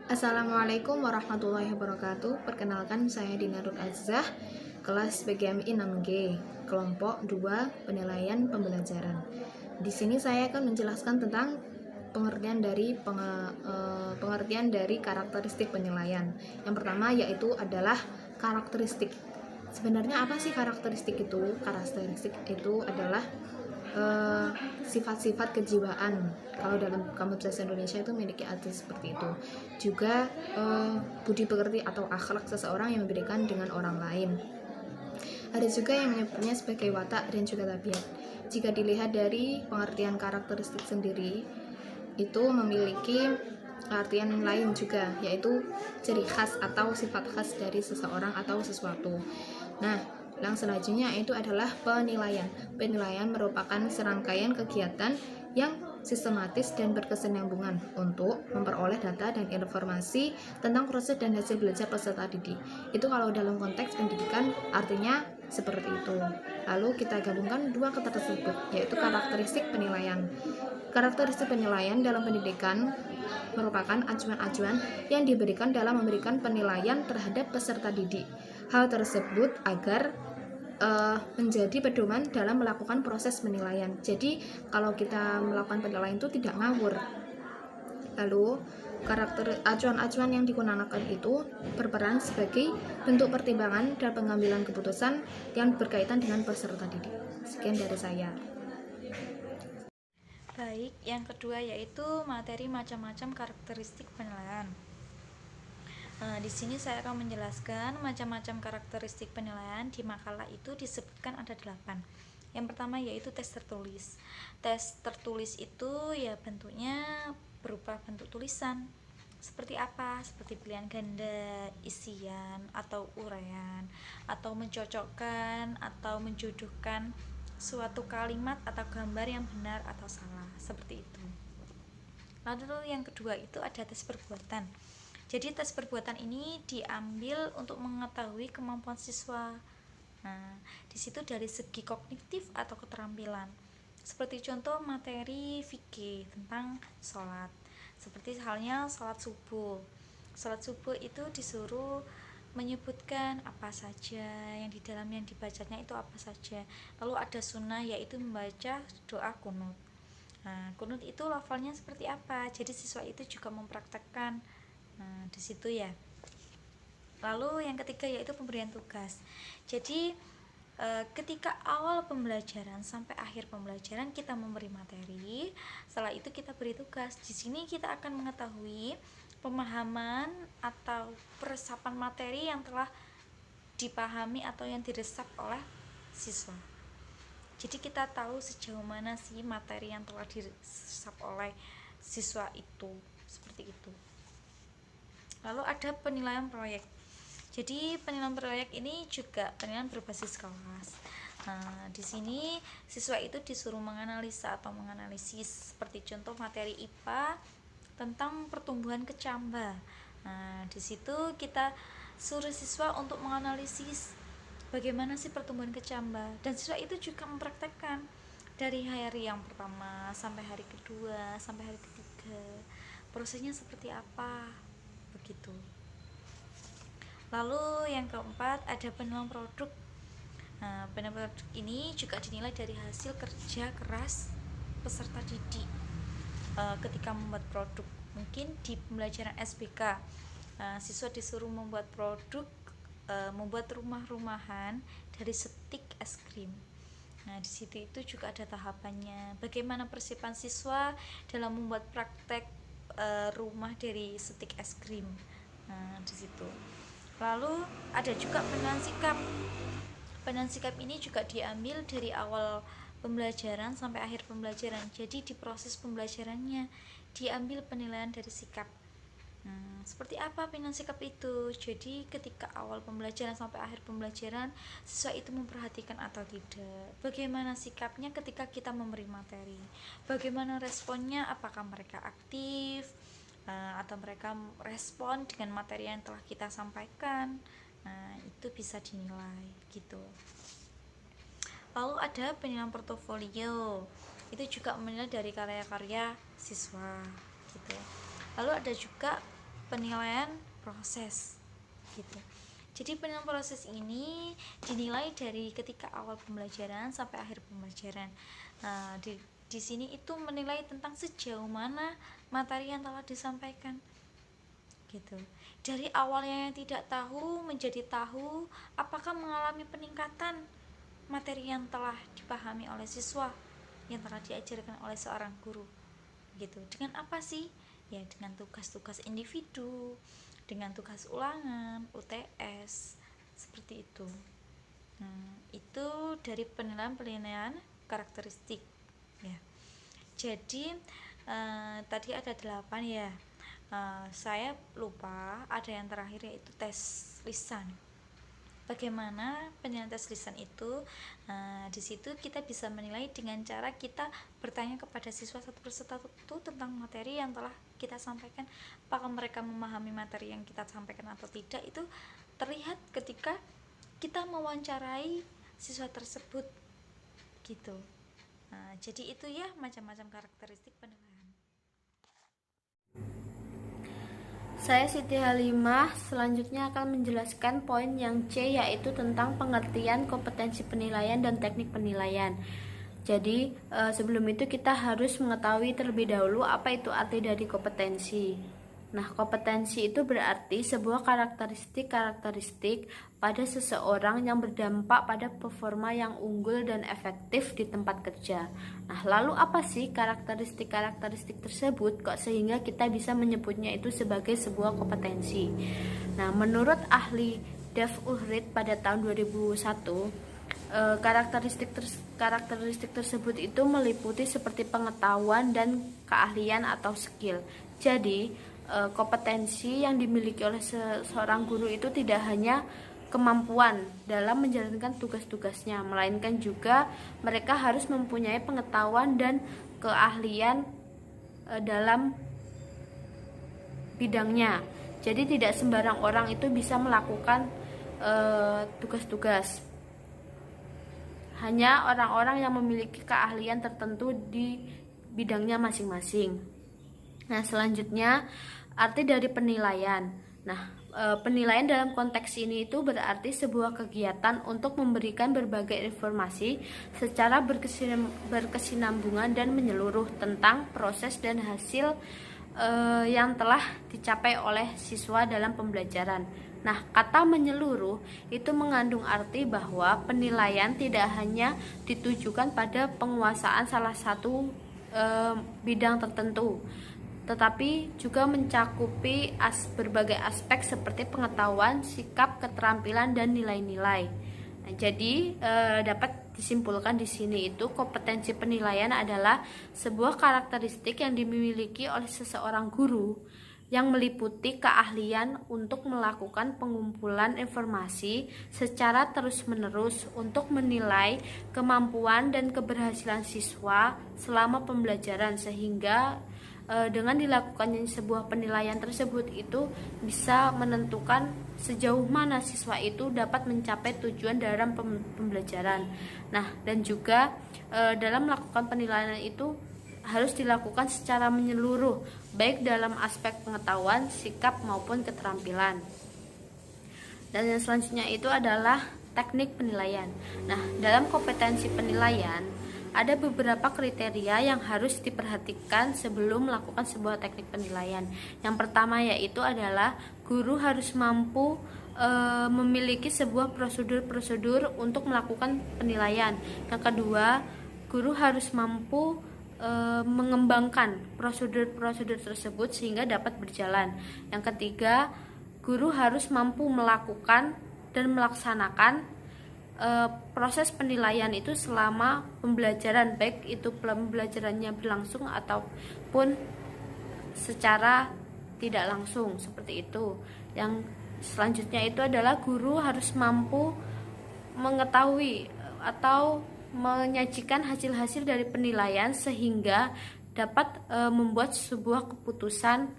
Assalamualaikum warahmatullahi wabarakatuh. Perkenalkan, saya Dina Nur Azzah, kelas PGMI 6G, kelompok 2 penilaian pembelajaran. Di sini saya akan menjelaskan tentang pengertian dari karakteristik penilaian. Yang pertama yaitu adalah karakteristik. Sebenarnya apa sih karakteristik itu? Karakteristik itu adalah sifat-sifat kejiwaan. Kalau dalam Kamus Bahasa Indonesia itu memiliki arti seperti itu. Juga budi pekerti atau akhlak seseorang yang membedakan dengan orang lain. Ada juga yang menyebutnya sebagai watak dan juga tabiat. Jika dilihat dari pengertian karakteristik sendiri, itu memiliki artian lain juga, yaitu ciri khas atau sifat khas dari seseorang atau sesuatu. Nah, yang selanjutnya itu adalah penilaian. Penilaian merupakan serangkaian kegiatan yang sistematis dan berkesinambungan untuk memperoleh data dan informasi tentang proses dan hasil belajar peserta didik. Itu kalau dalam konteks pendidikan artinya seperti itu. Lalu kita gabungkan dua kata tersebut, yaitu karakteristik penilaian. Karakteristik penilaian dalam pendidikan merupakan acuan-acuan yang diberikan dalam memberikan penilaian terhadap peserta didik. Hal tersebut agar menjadi pedoman dalam melakukan proses penilaian. Jadi kalau kita melakukan penilaian itu tidak ngawur. Lalu acuan-acuan yang digunakan itu berperan sebagai bentuk pertimbangan dan pengambilan keputusan yang berkaitan dengan peserta didik. Sekian dari saya. Baik, yang kedua yaitu materi macam-macam karakteristik penilaian. Di sini saya akan menjelaskan macam-macam karakteristik penilaian. Di makalah itu disebutkan ada 8. Yang pertama yaitu tes tertulis. Tes tertulis itu ya bentuknya berupa bentuk tulisan. Seperti apa? Seperti pilihan ganda, isian, atau uraian, atau mencocokkan atau menjodohkan suatu kalimat atau gambar yang benar atau salah, seperti itu. Lalu yang kedua itu ada tes perbuatan. Jadi tes perbuatan ini diambil untuk mengetahui kemampuan siswa. Nah, di situ dari segi kognitif atau keterampilan. Seperti contoh materi fikih tentang sholat. Seperti halnya sholat subuh. Sholat subuh itu disuruh menyebutkan apa saja yang di dalam yang dibacanya itu apa saja. Lalu ada sunnah yaitu membaca doa kunut. Nah, kunut itu lafalnya seperti apa? Jadi siswa itu juga mempraktekkan. Nah, di situ ya. Lalu yang ketiga yaitu pemberian tugas. Jadi ketika awal pembelajaran sampai akhir pembelajaran kita memberi materi, setelah itu kita beri tugas. Di sini kita akan mengetahui pemahaman atau peresapan materi yang telah dipahami atau yang diresap oleh siswa. Jadi kita tahu sejauh mana sih materi yang telah diresap oleh siswa itu, seperti itu. Lalu ada penilaian proyek. Jadi penilaian proyek ini juga penilaian berbasis kelas. Nah, di sini siswa itu disuruh menganalisa atau menganalisis, seperti contoh materi IPA tentang pertumbuhan kecamba. Nah, di situ kita suruh siswa untuk menganalisis bagaimana sih pertumbuhan kecamba, dan siswa itu juga mempraktekkan dari hari yang pertama sampai hari kedua sampai hari ketiga, prosesnya seperti apa, begitu. Lalu yang keempat ada penilaian produk. Nah, penilaian produk ini juga dinilai dari hasil kerja keras peserta didik ketika membuat produk. Mungkin di pembelajaran SBK siswa disuruh membuat produk, membuat rumah-rumahan dari stik es krim. Nah, di situ itu juga ada tahapannya. Bagaimana persiapan siswa dalam membuat praktek rumah dari stik es krim. Nah, di situ. Lalu ada juga penilaian sikap. Penilaian sikap ini juga diambil dari awal pembelajaran sampai akhir pembelajaran. Jadi di proses pembelajarannya diambil penilaian dari sikap. Seperti apa penilaian sikap itu? Jadi ketika awal pembelajaran sampai akhir pembelajaran, siswa itu memperhatikan atau tidak. Bagaimana sikapnya ketika kita memberi materi? Bagaimana responnya? Apakah mereka aktif? Atau mereka respon dengan materi yang telah kita sampaikan? Nah, itu bisa dinilai gitu. Lalu ada penilaian portofolio. Itu juga menilai dari karya-karya siswa gitu. Lalu ada juga penilaian proses gitu. Jadi penilaian proses ini dinilai dari ketika awal pembelajaran sampai akhir pembelajaran. Nah, di sini itu menilai tentang sejauh mana materi yang telah disampaikan gitu. Dari awalnya yang tidak tahu menjadi tahu, apakah mengalami peningkatan materi yang telah dipahami oleh siswa, yang telah diajarkan oleh seorang guru gitu. Dengan apa sih? Ya dengan tugas-tugas individu, dengan tugas ulangan, UTS, seperti itu. Itu dari penilaian karakteristik ya. Jadi tadi ada 8 ya. Saya lupa ada yang terakhir yaitu tes lisan. Bagaimana penilaian tes lisan itu? Di situ kita bisa menilai dengan cara kita bertanya kepada siswa satu persatu tentang materi yang telah kita sampaikan. Apakah mereka memahami materi yang kita sampaikan atau tidak, itu terlihat ketika kita mewawancarai siswa tersebut gitu. Jadi itu ya macam-macam karakteristik penilaian. Saya Siti Halimah selanjutnya akan menjelaskan poin yang C, yaitu tentang pengertian kompetensi penilaian dan teknik penilaian. Jadi sebelum itu kita harus mengetahui terlebih dahulu apa itu arti dari kompetensi. Nah, kompetensi itu berarti sebuah karakteristik pada seseorang yang berdampak pada performa yang unggul dan efektif di tempat kerja. Nah, lalu apa sih karakteristik tersebut kok sehingga kita bisa menyebutnya itu sebagai sebuah kompetensi? Nah, menurut ahli Dev Uhrid pada tahun 2001, karakteristik tersebut itu meliputi seperti pengetahuan dan keahlian atau skill. Jadi kompetensi yang dimiliki oleh seorang guru itu tidak hanya kemampuan dalam menjalankan tugas-tugasnya, melainkan juga mereka harus mempunyai pengetahuan dan keahlian dalam bidangnya. Jadi tidak sembarang orang itu bisa melakukan tugas-tugas. Hanya orang-orang yang memiliki keahlian tertentu di bidangnya masing-masing. Nah, selanjutnya arti dari penilaian. Nah, penilaian dalam konteks ini itu berarti sebuah kegiatan untuk memberikan berbagai informasi secara berkesinambungan dan menyeluruh tentang proses dan hasil yang telah dicapai oleh siswa dalam pembelajaran. Nah, kata menyeluruh itu mengandung arti bahwa penilaian tidak hanya ditujukan pada penguasaan salah satu bidang tertentu, tetapi juga mencakupi berbagai aspek seperti pengetahuan, sikap, keterampilan, dan nilai-nilai. Nah, jadi dapat disimpulkan di sini itu kompetensi penilaian adalah sebuah karakteristik yang dimiliki oleh seseorang guru yang meliputi keahlian untuk melakukan pengumpulan informasi secara terus-menerus untuk menilai kemampuan dan keberhasilan siswa selama pembelajaran, sehingga dengan dilakukannya sebuah penilaian tersebut itu bisa menentukan sejauh mana siswa itu dapat mencapai tujuan dalam pembelajaran. Nah, dan juga dalam melakukan penilaian itu harus dilakukan secara menyeluruh, baik dalam aspek pengetahuan, sikap maupun keterampilan. Dan yang selanjutnya itu adalah teknik penilaian. Nah, dalam kompetensi penilaian ada beberapa kriteria yang harus diperhatikan sebelum melakukan sebuah teknik penilaian. Yang pertama yaitu adalah guru harus mampu memiliki sebuah prosedur-prosedur untuk melakukan penilaian. Yang kedua, guru harus mampu mengembangkan prosedur-prosedur tersebut sehingga dapat berjalan. Yang ketiga, guru harus mampu melakukan dan melaksanakan proses penilaian itu selama pembelajaran, baik itu pembelajarannya berlangsung ataupun secara tidak langsung, seperti itu. Yang selanjutnya itu adalah guru harus mampu mengetahui atau menyajikan hasil-hasil dari penilaian sehingga dapat membuat sebuah keputusan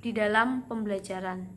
di dalam pembelajaran.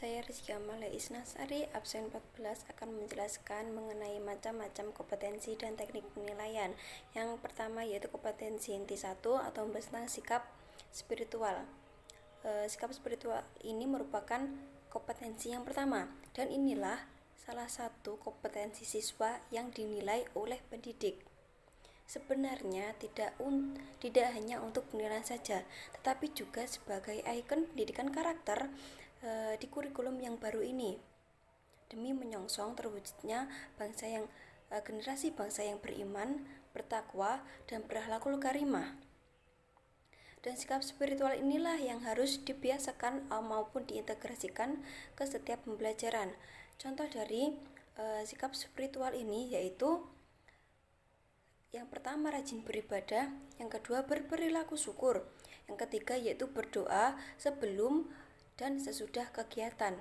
Saya Rizky Amalia Isnasari, absen 14, akan menjelaskan mengenai macam-macam kompetensi dan teknik penilaian. Yang pertama yaitu kompetensi inti 1 atau membahas tentang sikap spiritual. Sikap spiritual ini merupakan kompetensi yang pertama, dan inilah salah satu kompetensi siswa yang dinilai oleh pendidik. Sebenarnya tidak hanya untuk penilaian saja, tetapi juga sebagai ikon pendidikan karakter di kurikulum yang baru ini, demi menyongsong terwujudnya generasi bangsa yang beriman, bertakwa, dan berakhlakul karimah. Dan sikap spiritual inilah yang harus dibiasakan maupun diintegrasikan ke setiap pembelajaran. Contoh dari sikap spiritual ini yaitu yang pertama rajin beribadah, yang kedua berperilaku syukur, yang ketiga yaitu berdoa sebelum dan sesudah kegiatan,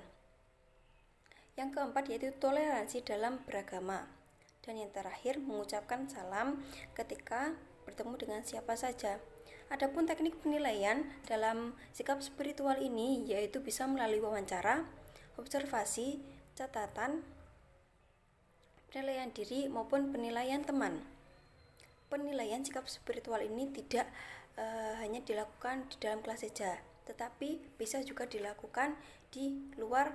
yang keempat yaitu toleransi dalam beragama, dan yang terakhir mengucapkan salam ketika bertemu dengan siapa saja. Adapun teknik penilaian dalam sikap spiritual ini yaitu bisa melalui wawancara, observasi, catatan, penilaian diri maupun penilaian teman. Penilaian sikap spiritual ini tidak hanya dilakukan di dalam kelas saja, tetapi bisa juga dilakukan di luar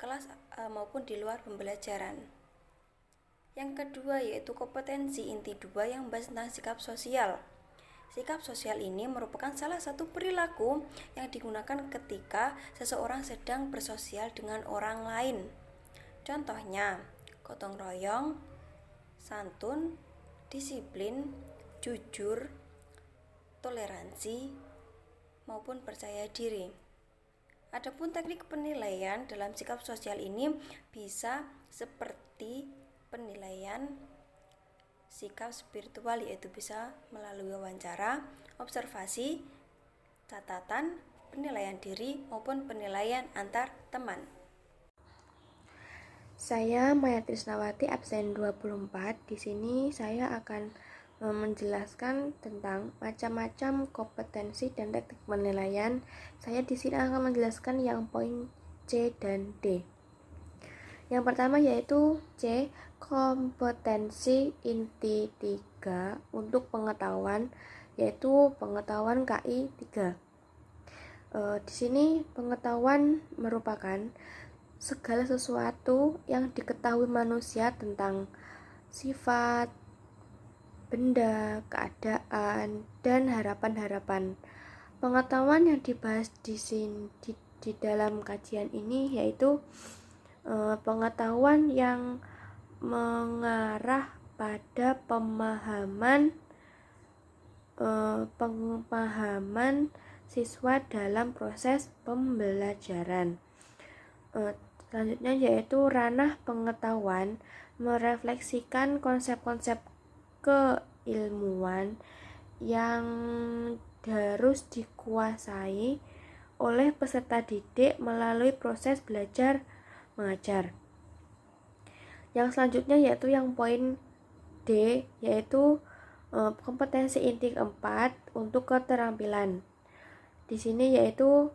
kelas maupun di luar pembelajaran. Yang kedua yaitu kompetensi inti 2 yang membahas tentang sikap sosial. Sikap sosial ini merupakan salah satu perilaku yang digunakan ketika seseorang sedang bersosial dengan orang lain. Contohnya, gotong royong, santun, disiplin, jujur, toleransi, maupun percaya diri. Adapun teknik penilaian dalam sikap sosial ini bisa seperti penilaian sikap spiritual, yaitu bisa melalui wawancara, observasi, catatan, penilaian diri maupun penilaian antar teman. Saya Maya Trisnawati, absen 24. Di sini saya akan menjelaskan tentang macam-macam kompetensi dan teknik penilaian. Saya di sini akan menjelaskan yang poin C dan D. Yang pertama yaitu C, kompetensi inti 3 untuk pengetahuan, yaitu pengetahuan KI 3. Di sini pengetahuan merupakan segala sesuatu yang diketahui manusia tentang sifat, benda, keadaan, dan harapan-harapan. Pengetahuan yang dibahas di dalam kajian ini yaitu pengetahuan yang mengarah pada pemahaman siswa dalam proses pembelajaran. Selanjutnya yaitu ranah pengetahuan merefleksikan konsep-konsep keilmuan yang harus dikuasai oleh peserta didik melalui proses belajar mengajar. Yang selanjutnya yaitu yang poin D, yaitu kompetensi inti 4 untuk keterampilan. Di sini yaitu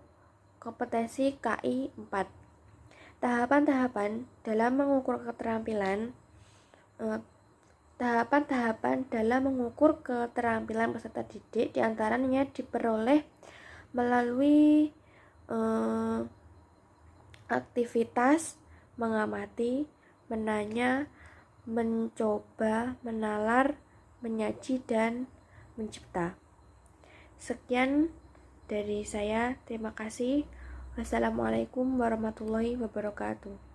kompetensi KI 4. Tahapan-tahapan dalam mengukur keterampilan peserta didik diantaranya diperoleh melalui aktivitas mengamati, menanya, mencoba, menalar, menyaji, dan mencipta. Sekian dari saya, terima kasih. Wassalamualaikum warahmatullahi wabarakatuh.